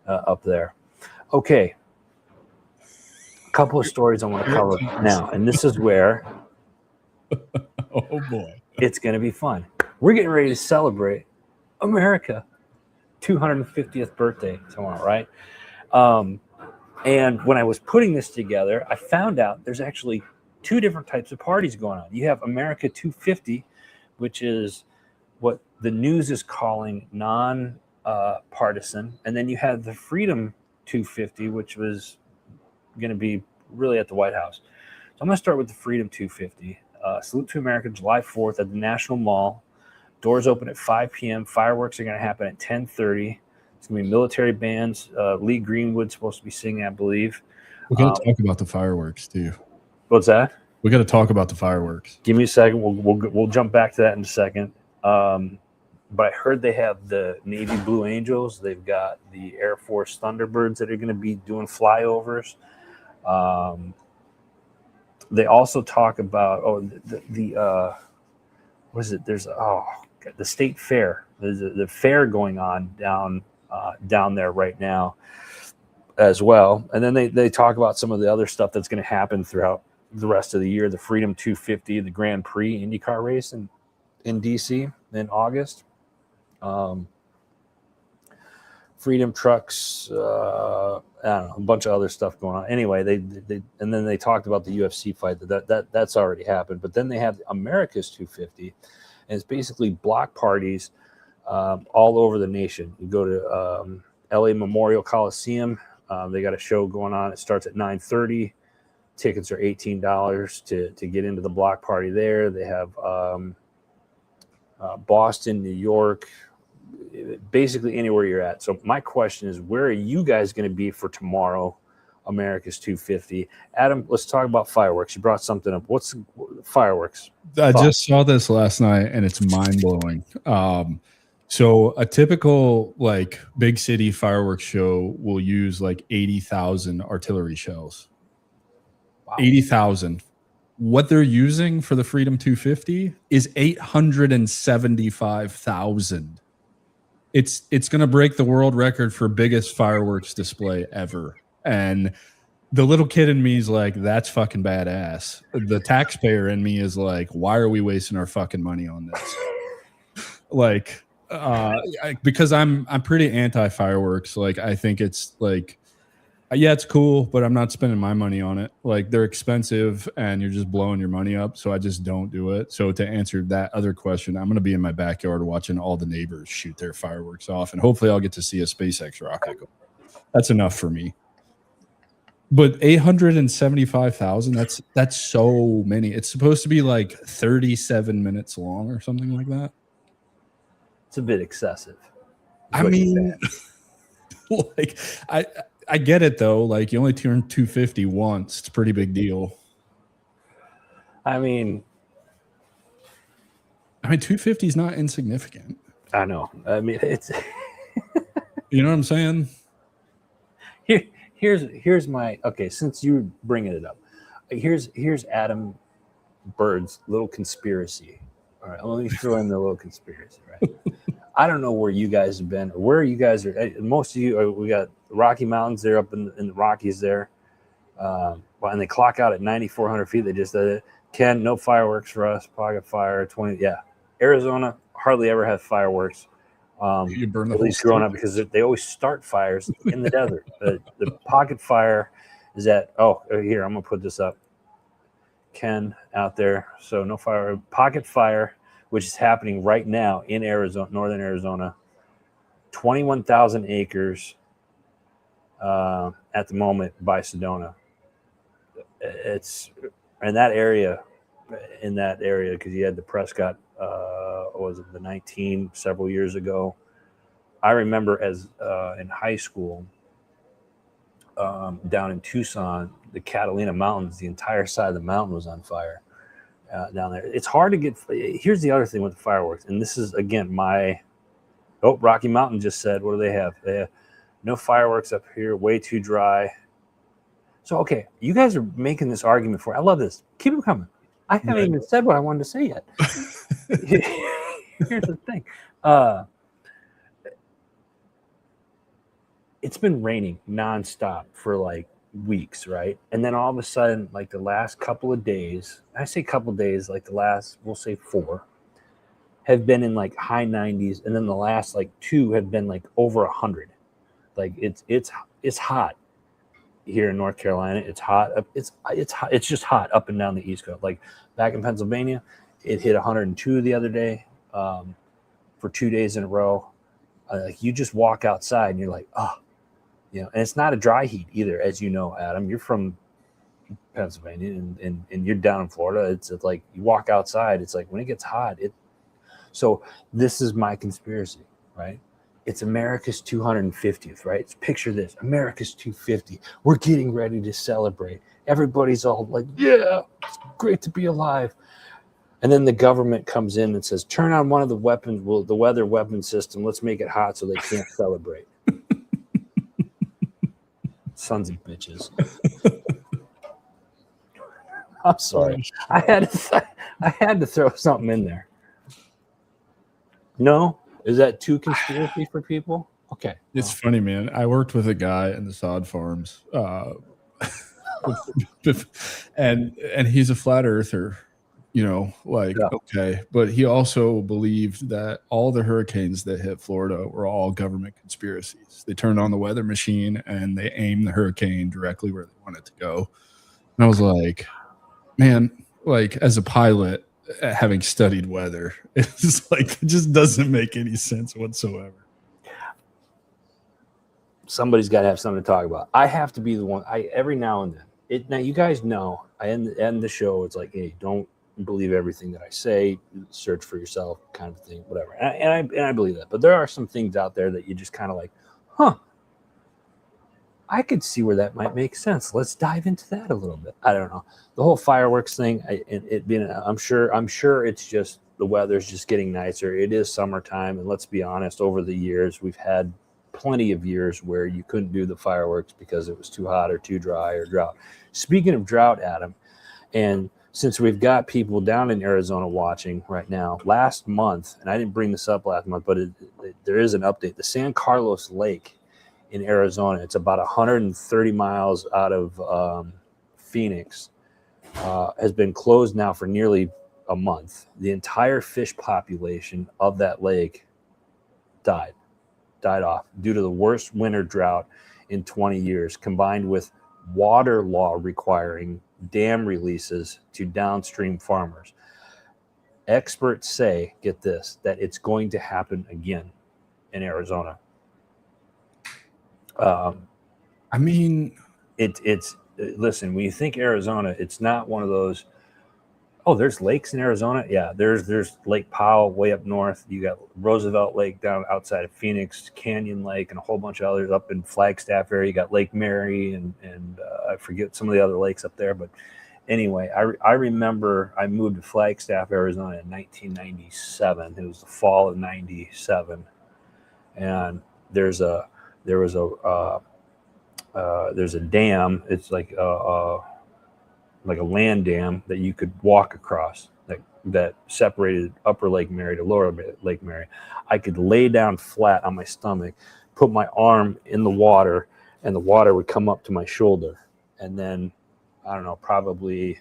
up there. Okay, a couple of stories I want to cover now, and this is where Oh boy, it's going to be fun. We're getting ready to celebrate America 250th birthday tomorrow, right? And when I was putting this together, I found out there's actually two different types of parties going on. You have America 250, which is what the news is calling non-partisan, and then you have the Freedom 250, which was going to be really at the White House. So I'm going to start with the Freedom 250. Salute to America, July 4th at the National Mall. Doors open at 5 p.m. Fireworks are going to happen at 10:30. It's going to be military bands. Lee Greenwood's supposed to be singing, I believe. we got to talk about the fireworks too. What's that? We got to talk about the fireworks. Give me a second. We'll jump back to that in a second. But I heard they have the Navy Blue Angels. They've got the Air Force Thunderbirds that are going to be doing flyovers. They also talk about what is it? There's the state fair. There's the fair going on down there right now as well. And then they talk about some of the other stuff that's going to happen throughout the rest of the year. The Freedom 250, the Grand Prix IndyCar race in DC in August. Freedom trucks, I don't know, a bunch of other stuff going on. Anyway, they and then they talked about the UFC fight that's already happened. But then they have America's 250, and it's basically block parties all over the nation. You go to LA Memorial Coliseum. They got a show going on. It starts at 9:30. Tickets are $18 to get into the block party there. They have Boston, New York, basically anywhere you're at. So my question is, where are you guys going to be for tomorrow, America's 250? Adam, let's talk about fireworks. You brought something up. What's fireworks? I just saw this last night and it's mind-blowing. So a typical like big city fireworks show will use like 80,000 artillery shells. Wow. 80,000. What they're using for the Freedom 250 is 875,000. It's going to break the world record for biggest fireworks display ever. And the little kid in me is like, that's fucking badass. The taxpayer in me is like, why are we wasting our fucking money on this? Like, because I'm pretty anti fireworks. Like, I think it's like, yeah, it's cool, but I'm not spending my money on it. Like, they're expensive and you're just blowing your money up. So I just don't do it. So to answer that other question, I'm going to be in my backyard watching all the neighbors shoot their fireworks off. And hopefully I'll get to see a SpaceX rocket. That's enough for me. But 875,000, that's so many. It's supposed to be like 37 minutes long or something like that. It's a bit excessive. I mean, like, I get it though. Like, you only turn 250 once. It's a pretty big deal. I mean, 250 is not insignificant. I know. I mean, it's you know what I'm saying? Here's my since you're bringing it up, here's Adam Bird's little conspiracy. All right, let me throw in the little conspiracy. Right, I don't know where you guys have been or where you guys are. Most of you, we got the Rocky Mountains. They're up in the Rockies there, and they clock out at 9,400 feet. They just Ken, no fireworks for us. Pocket fire 20. Yeah, Arizona hardly ever have fireworks. You burn the at least growing up, because they always start fires in the desert. The pocket fire is at here, I'm gonna put this up. Ken out there, so no fire. Pocket fire, which is happening right now in Arizona, northern Arizona, 21,000 acres at the moment by Sedona. It's in that area because you had the Prescott. Was it the 19 several years ago? I remember as in high school down in Tucson, the Catalina Mountains, the entire side of the mountain was on fire down there. It's hard to get. Here's the other thing with the fireworks, and this is again Rocky Mountain just said, what do they have? They have no fireworks up here, way too dry. So you guys are making this argument for. I love this. Keep them coming. I haven't even said what I wanted to say yet. Here's the thing. It's been raining nonstop for like weeks, right? And then all of a sudden, like the last couple of days, I say couple of days, like the last, we'll say 4, have been in like high 90s, and then the last like 2 have been like over 100. Like it's hot here in North Carolina. It's hot. It's hot. It's just hot up and down the East Coast. Like back in Pennsylvania, it hit 102 the other day for 2 days in a row. Like you just walk outside and you're like, oh, you know. And it's not a dry heat either, as you know, Adam. You're from Pennsylvania and you're down in Florida. It's like you walk outside. It's like when it gets hot. So this is my conspiracy, right? It's America's 250th, right? Picture this, America's 250. We're getting ready to celebrate. Everybody's all like, yeah, it's great to be alive. And then the government comes in and says, turn on one of the weapons, the weather weapon system. Let's make it hot so they can't celebrate. Sons of bitches. I'm sorry. I had to throw something in there. No? Is that too conspiracy for people? Okay. It's funny, man. I worked with a guy in the sod farms, and he's a flat earther, you know, like, yeah. Okay. But he also believed that all the hurricanes that hit Florida were all government conspiracies. They turned on the weather machine and they aimed the hurricane directly where they want it to go. And I was like, man, like as a pilot, having studied weather, it's like it just doesn't make any sense whatsoever. Somebody's got to have something to talk about. I have to be the one. Every now and then. Now you guys know. I end the show. It's like, hey, don't believe everything that I say. Search for yourself, kind of thing, whatever. And I believe that. But there are some things out there that you just kind of like, huh? I could see where that might make sense. Let's dive into that a little bit. I don't know. The whole fireworks thing, I'm sure it's just the weather's just getting nicer. It is summertime, and let's be honest, over the years, we've had plenty of years where you couldn't do the fireworks because it was too hot or too dry or drought. Speaking of drought, Adam, and since we've got people down in Arizona watching right now, last month, and I didn't bring this up last month, but there is an update. The San Carlos Lake in Arizona, it's about 130 miles out of Phoenix, has been closed now for nearly a month. The entire fish population of that lake died off due to the worst winter drought in 20 years, combined with water law requiring dam releases to downstream farmers. Experts say, get this, that it's going to happen again in Arizona. I mean, it's listen, when you think Arizona, it's not one of those, oh, there's lakes in Arizona. Yeah, there's Lake Powell way up north. You got Roosevelt Lake down outside of Phoenix, Canyon Lake, and a whole bunch of others up in Flagstaff area. You got Lake Mary and I forget some of the other lakes up there. But anyway, I remember I moved to Flagstaff, Arizona in 1997. It was the fall of 97. And there's a dam. It's like a land dam that you could walk across that separated Upper Lake Mary to Lower Lake Mary. I could lay down flat on my stomach, put my arm in the water, and the water would come up to my shoulder. And then, I don't know, probably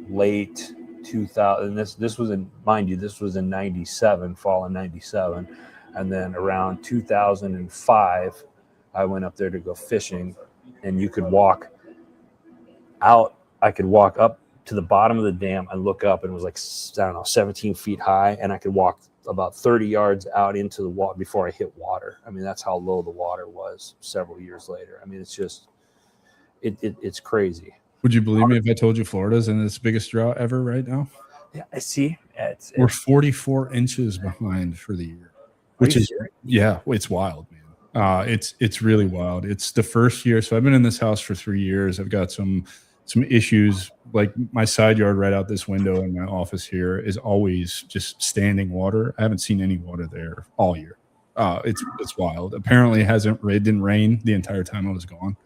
late 2000. This was in, mind you, this was in 97, fall of 97. And then around 2005, I went up there to go fishing, and you could walk out. I could walk up to the bottom of the dam and look up, and it was like, I don't know, 17 feet high. And I could walk about 30 yards out into the water before I hit water. I mean, that's how low the water was several years later. I mean, it's just, it's crazy. Would you believe me if I told you Florida's in its biggest drought ever right now? Yeah, I see. We're 44 inches behind for the year, which is, yeah, it's wild, man. It's really wild. It's the first year. So I've been in this house for 3 years. I've got some issues, like my side yard right out this window in my office here is always just standing water. I haven't seen any water there all year. It's wild. Apparently it didn't rain the entire time I was gone.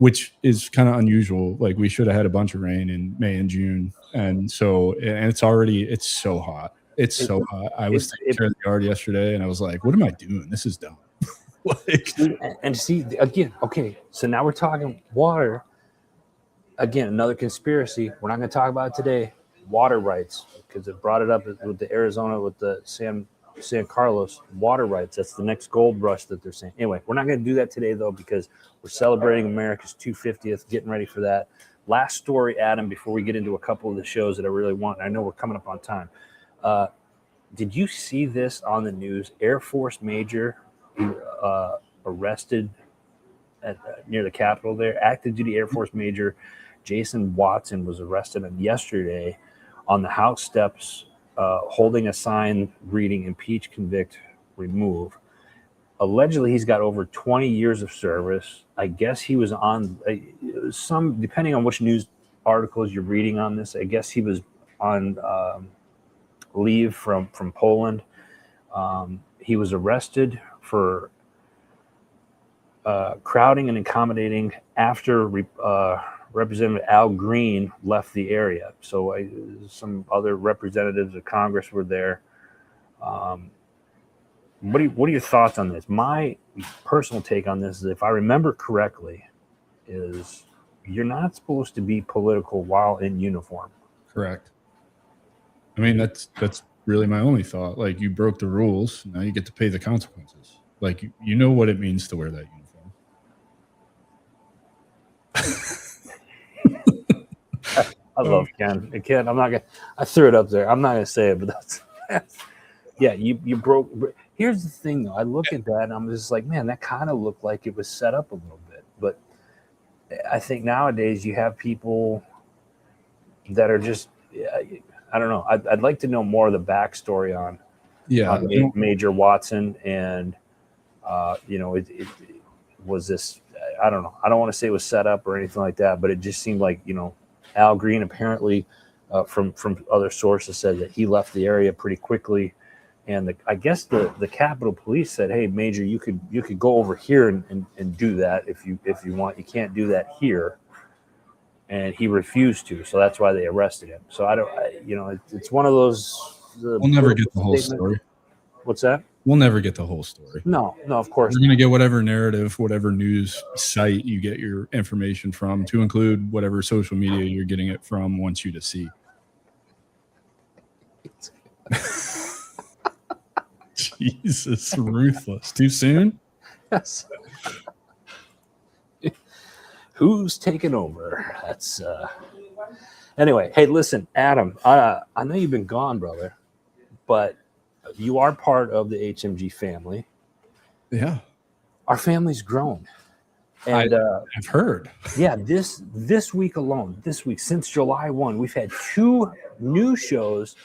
which is kind of unusual. Like we should have had a bunch of rain in May and June. And so, and it's so hot. It's so hot. I was taking care of the yard yesterday and I was like, what am I doing? This is dumb. Like, and see, again, okay, so now we're talking water. Again, another conspiracy. We're not going to talk about it today. Water rights, because it brought it up with the Arizona, with the San Carlos water rights. That's the next gold rush that they're saying. Anyway, we're not going to do that today, though, because we're celebrating America's 250th, getting ready for that. Last story, Adam, before we get into a couple of the shows that I really want. I know we're coming up on time. Did you see this on the news? Air Force Major arrested near the Capitol there. Active duty Air Force Major Jason Watson was arrested yesterday on the House steps, holding a sign reading "Impeach, Convict, Remove." Allegedly, he's got over 20 years of service. I guess he was on some, depending on which news articles you're reading on this, I guess he was on leave from Poland. He was arrested for crowding and accommodating after Representative Al Green left the area. So some other representatives of Congress were there. What are your thoughts on this? My personal take on this is, if I remember correctly, is you're not supposed to be political while in uniform. Correct. I mean, that's really my only thought. Like, you broke the rules. Now you get to pay the consequences. Like, you know what it means to wear that uniform. I love Ken. Ken, I'm not gonna. I threw it up there. I'm not gonna say it, but that's yeah. You broke. Here's the thing, though. I look at that and I'm just like, man, that kind of looked like it was set up a little bit. But I think nowadays you have people that are just, I don't know. I'd like to know more of the backstory on Major Watson, and it was this. I don't know. I don't want to say it was set up or anything like that, but it just seemed like, Al Green apparently, from other sources, said that he left the area pretty quickly, and I guess the Capitol Police said, "Hey, Major, you could go over here and do that if you want. You can't do that here." And he refused to, so that's why they arrested him. So it's one of those. We'll never get the whole story. What's that? We'll never get the whole story. No, of course. You're going to get whatever narrative, whatever news site you get your information from, to include whatever social media you're getting it from, wants you to see. Jesus, ruthless. Too soon? Yes. Who's taking over? That's anyway. Hey, listen, Adam. I know you've been gone, brother, but you are part of the HMG family. Yeah, our family's grown, and I've heard. Yeah, this week alone, since July 1, we've had 2 new shows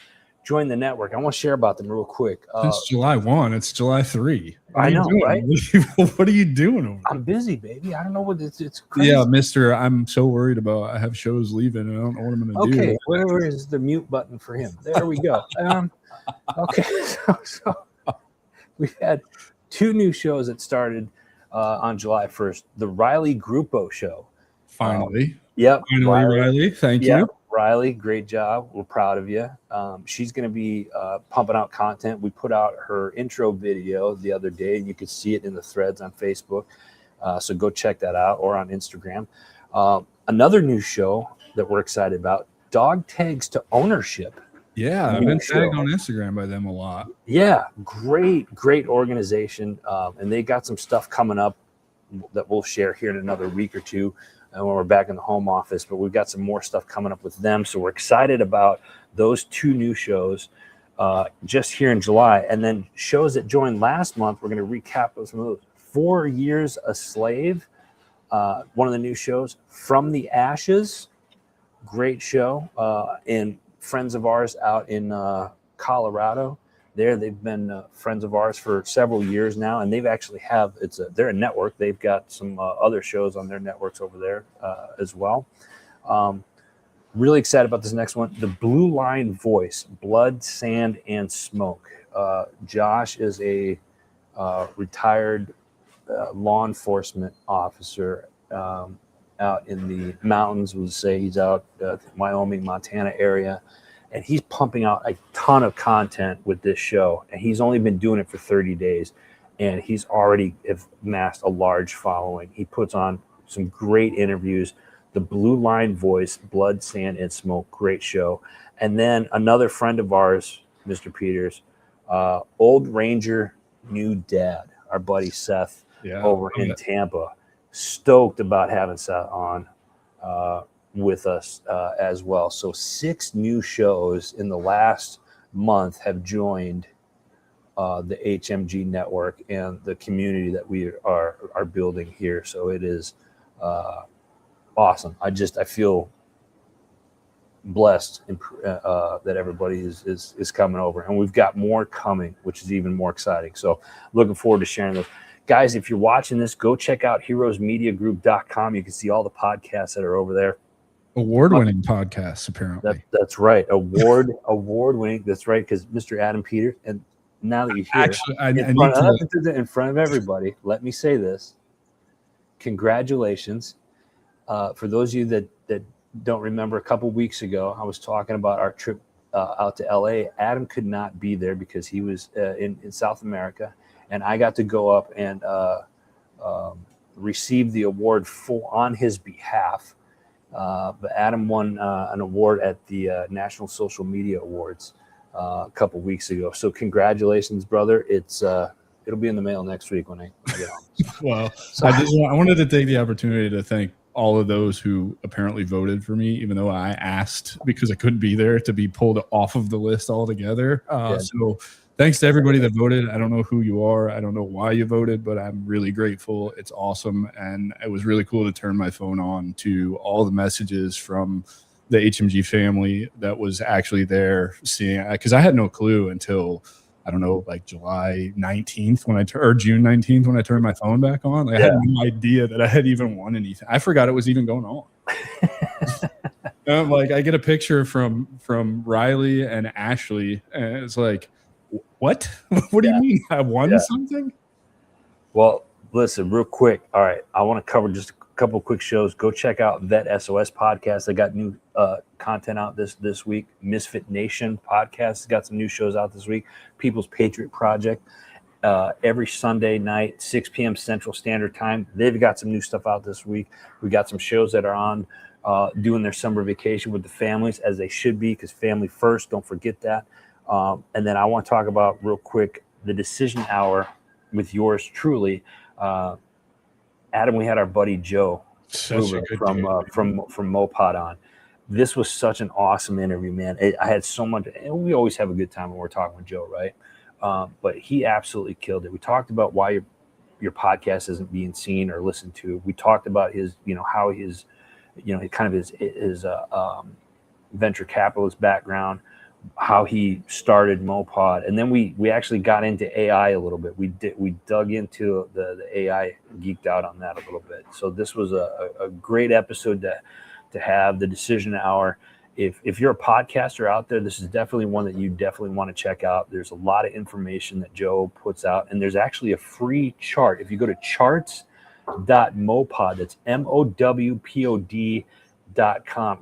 join the network. I want to share about them real quick. Since July 1, it's July 3. I know, right? What are you doing over there? I'm busy, baby. I don't know what it's crazy. Yeah, mister, I'm so worried about, I have shows leaving and I don't know what I'm going to do. Okay, where is the mute button for him? There we go. Okay, so we've had 2 new shows that started on July 1st. The Riley Grupo show. Finally. Yep. Finally, Riley. Thank you. Riley, great job. We're proud of you. She's going to be pumping out content. We put out her intro video the other day, and you could see it in the threads on Facebook. So go check that out, or on Instagram. Another new show that we're excited about, Dog Tags to Ownership. Yeah, I've been tagged on Instagram by them a lot. Yeah, great organization. And they got some stuff coming up that we'll share here in another week or two when we're back in the home office. But we've got some more stuff coming up with them. So we're excited about those 2 new shows just here in July. And then shows that joined last month, we're going to recap some of those. 4 Years a Slave, one of the new shows. From the Ashes, great show. And friends of ours out in Colorado. They've been friends of ours for several years now, and they've actually they're a network. They've got some other shows on their networks over there as well. Really excited about this next one. The Blue Line Voice, Blood, Sand, and Smoke. Josh is a retired law enforcement officer, out in the mountains. We'll say he's out Wyoming, Montana area, and he's pumping out a ton of content with this show. And he's only been doing it for 30 days, and he's already amassed a large following. He puts on some great interviews. The Blue Line Voice, Blood, Sand, and Smoke, great show. And then another friend of ours, Mr. Peters, Old Ranger, New Dad, our buddy Seth over in Tampa. Stoked about having Seth on with us as well. So 6 new shows in the last month have joined the HMG network and the community that we are building here. So it is awesome. I feel blessed that everybody is coming over, and we've got more coming, which is even more exciting. So looking forward to sharing those. Guys, if you're watching this, go check out heroesmediagroup.com. You can see all the podcasts that are over there. Award-winning podcasts, apparently. That's right. Award-winning. That's right, because Mr. Adam Peters, and now that you're here, actually, in front of everybody, let me say this. Congratulations. For those of you that don't remember, a couple weeks ago, I was talking about our trip out to LA. Adam could not be there because he was in South America, and I got to go up and receive the award on his behalf. But Adam won an award at the National Social Media Awards a couple weeks ago. So congratulations, brother. It'll be in the mail next week when I get home. Well, so, I wanted to take the opportunity to thank all of those who apparently voted for me, even though I asked, because I couldn't be there, to be pulled off of the list altogether. So thanks to everybody that voted. I don't know who you are. I don't know why you voted, but I'm really grateful. It's awesome. And it was really cool to turn my phone on to all the messages from the HMG family that was actually there seeing, because I had no clue until, I don't know, like July 19th or June 19th when I turned my phone back on. Like, I had no idea that I had even won anything. I forgot it was even going on. Like, I get a picture from Riley and Ashley, and it's like, what? What do you mean I won something? Well, listen, real quick. All right, I want to cover just a couple quick shows. Go check out Vet SOS podcast. They got new content out this week. Misfit Nation podcast got some new shows out this week. People's Patriot Project every Sunday night, 6 p.m. Central Standard Time. They've got some new stuff out this week. We got some shows that are on doing their summer vacation with the families, as they should be, because family first. Don't forget that. And then I want to talk about real quick the Decision Hour with yours truly. Adam, we had our buddy Joe from Mopod on. This was such an awesome interview, man. I had so much, and we always have a good time when we're talking with Joe, right? But he absolutely killed it. We talked about why your podcast isn't being seen or listened to. We talked about his, how his, kind of his venture capitalist background, how he started Mopod, and then we actually got into AI a little bit. We dug into the AI, geeked out on that a little bit. So this was a great episode to have, the Decision Hour. If you're a podcaster out there, this is definitely one that you definitely want to check out. There's a lot of information that Joe puts out, and there's actually a free chart. If you go to charts.mopod, that's MOWPOD.com,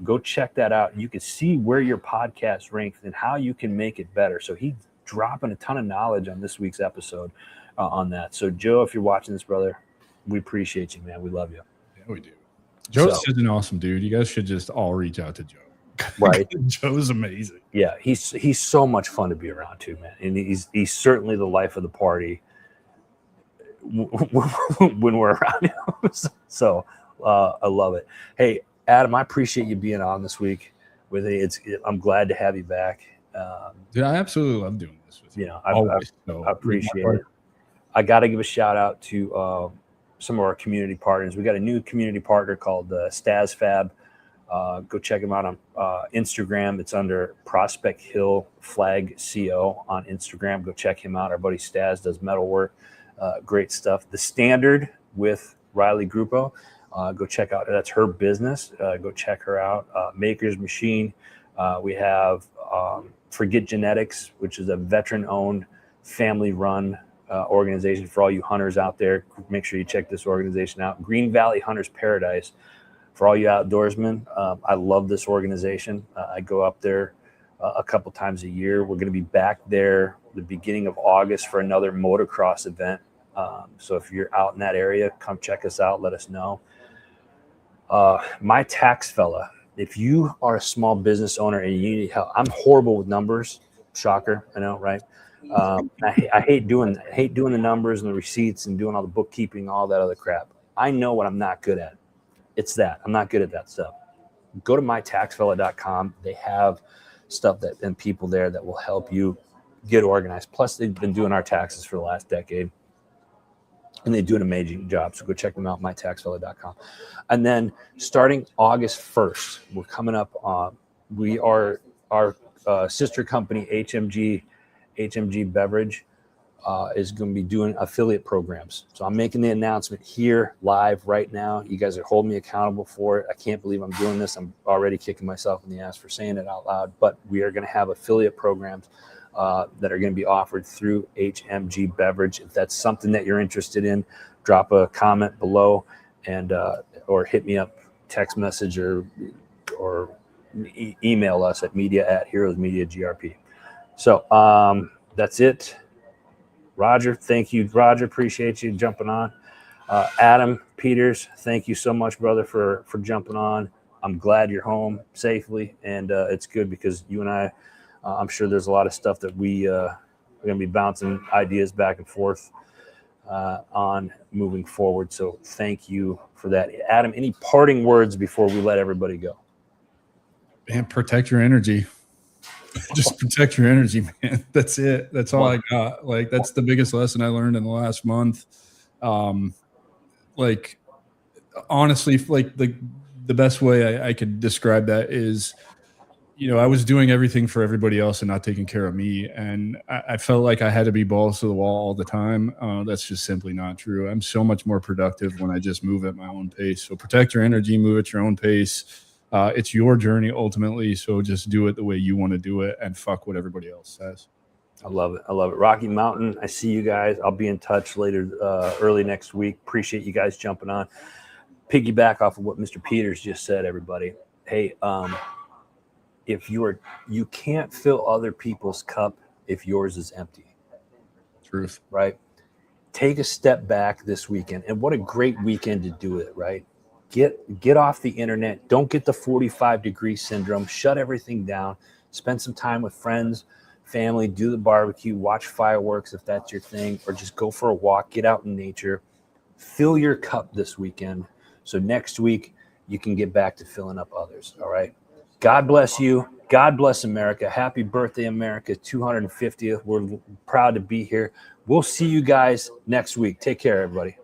go check that out. You can see where your podcast ranks and how you can make it better. So he's dropping a ton of knowledge on this week's episode on that. So Joe, if you're watching this, brother, we appreciate you, man. We love you. Yeah, we do. Joe's such an awesome dude. You guys should just all reach out to Joe. Right. Joe's amazing. Yeah, he's so much fun to be around too, man. And he's certainly the life of the party when we're around him. So I love it. Hey, Adam, I appreciate you being on this week with me. I'm glad to have you back. Dude, I absolutely love doing this with you. I appreciate it. I got to give a shout out to some of our community partners. We got a new community partner called StasFab. Go check him out on Instagram. It's under Prospect Hill Flag CO on Instagram. Go check him out. Our buddy Stas does metal work. Great stuff. The Standard with Riley Grupo. Go check out. That's her business. Go check her out. Maker's Machine. We have Forget Genetics, which is a veteran-owned, family-run organization for all you hunters out there. Make sure you check this organization out. Green Valley Hunters Paradise. for all you outdoorsmen, I love this organization. I go up there a couple times a year. We're going to be back there the beginning of August for another motocross event. So if you're out in that area, come check us out. Let us know. My tax fella, if you are a small business owner and you need help, I'm horrible with numbers. Shocker, I know, right? I hate doing the numbers and the receipts and doing all the bookkeeping, all that other crap. I know what I'm not good at. It's that I'm not good at that stuff. Go to mytaxfella.com. They have stuff and people there that will help you get organized. Plus, they've been doing our taxes for the last decade, and they do an amazing job. So go check them out, mytaxfella.com. And then starting August 1st, we're coming up. Our sister company, HMG Beverage, is going to be doing affiliate programs. So I'm making the announcement here live right now. You guys are holding me accountable for it. I can't believe I'm doing this. I'm already kicking myself in the ass for saying it out loud, but we are going to have affiliate programs that are going to be offered through HMG Beverage. If that's something that you're interested in, drop a comment below and or hit me up, text message or email us at media@heroesmediagrp. So that's it. Roger, thank you. Roger, appreciate you jumping on. Adam Peters, thank you so much, brother, for jumping on. I'm glad you're home safely, and it's good because you and I, I'm sure there's a lot of stuff that we're going to be bouncing ideas back and forth on moving forward. So thank you for that. Adam, any parting words before we let everybody go? And protect your energy. Just protect your energy, man. That's it. That's all I got. Like, that's the biggest lesson I learned in the last month. Like, honestly, like the best way I could describe that is, you know, I was doing everything for everybody else and not taking care of me. And I felt like I had to be balls to the wall all the time. That's just simply not true. I'm so much more productive when I just move at my own pace. So protect your energy, move at your own pace. It's your journey ultimately, so just do it the way you want to do it and fuck what everybody else says. I love it. I love it. Rocky Mountain, I see you guys. I'll be in touch later, early next week. Appreciate you guys jumping on. Piggyback off of what Mr. Peters just said, everybody. Hey, if you can't fill other people's cup if yours is empty. Truth. Right? Take a step back this weekend. And what a great weekend to do it, right? Get off the internet. Don't get the 45-degree syndrome. Shut everything down. Spend some time with friends, family, do the barbecue, watch fireworks if that's your thing, or just go for a walk, get out in nature. Fill your cup this weekend so next week you can get back to filling up others, all right? God bless you. God bless America. Happy birthday, America, 250th. We're proud to be here. We'll see you guys next week. Take care, everybody.